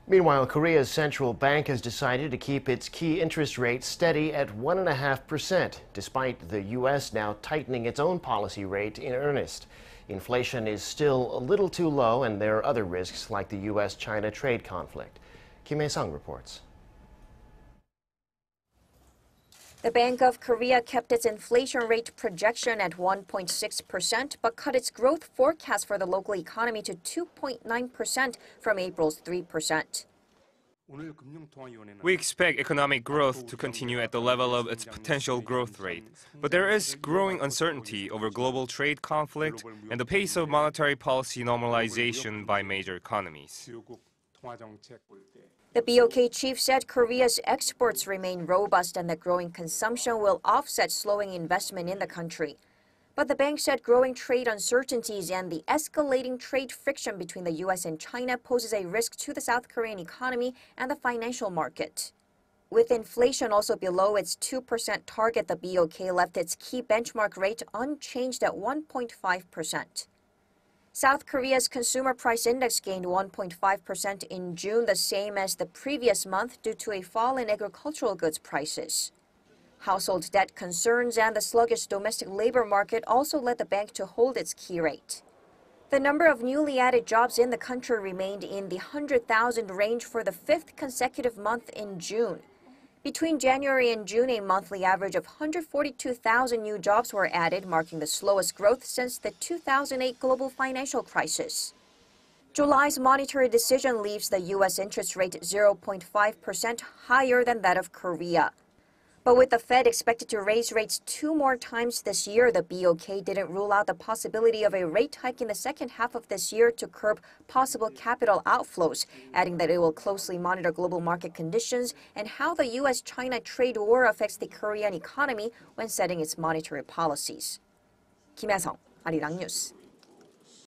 Meanwhile, Korea's central bank has decided to keep its key interest rate steady at 1.5%, despite the U.S. now tightening its own policy rate in earnest. Inflation is still a little too low, and there are other risks like the U.S. China trade conflict. Hyesung reports. The Bank of Korea kept its inflation rate projection at 1.6%, but cut its growth forecast for the local economy to 2.9% from April's 3%. We expect economic growth to continue at the level of its potential growth rate, but there is growing uncertainty over global trade conflict and the pace of monetary policy normalization by major economies. The BOK Chief said Korea's exports remain robust and that growing consumption will offset slowing investment in the country. But the bank said growing trade uncertainties and the escalating trade friction between the U.S. and China poses a risk to the South Korean economy and the financial market. With inflation also below its 2% target, the BOK left its key benchmark rate unchanged at 1.5%. South Korea's consumer price index gained 1.5% in June, the same as the previous month due to a fall in agricultural goods prices. Household debt concerns and the sluggish domestic labor market also led the bank to hold its key rate. The number of newly added jobs in the country remained in the 100,000 range for the fifth consecutive month in June. Between January and June, a monthly average of 142,000 new jobs were added, marking the slowest growth since the 2008 global financial crisis. July's monetary decision leaves the U.S. interest rate 0.5% higher than that of Korea. But with the Fed expected to raise rates 2 more times this year, the BOK didn't rule out the possibility of a rate hike in the second half of this year to curb possible capital outflows, adding that it will closely monitor global market conditions and how the U.S. China trade war affects the Korean economy when setting its monetary policies. Hyesung, Arirang News.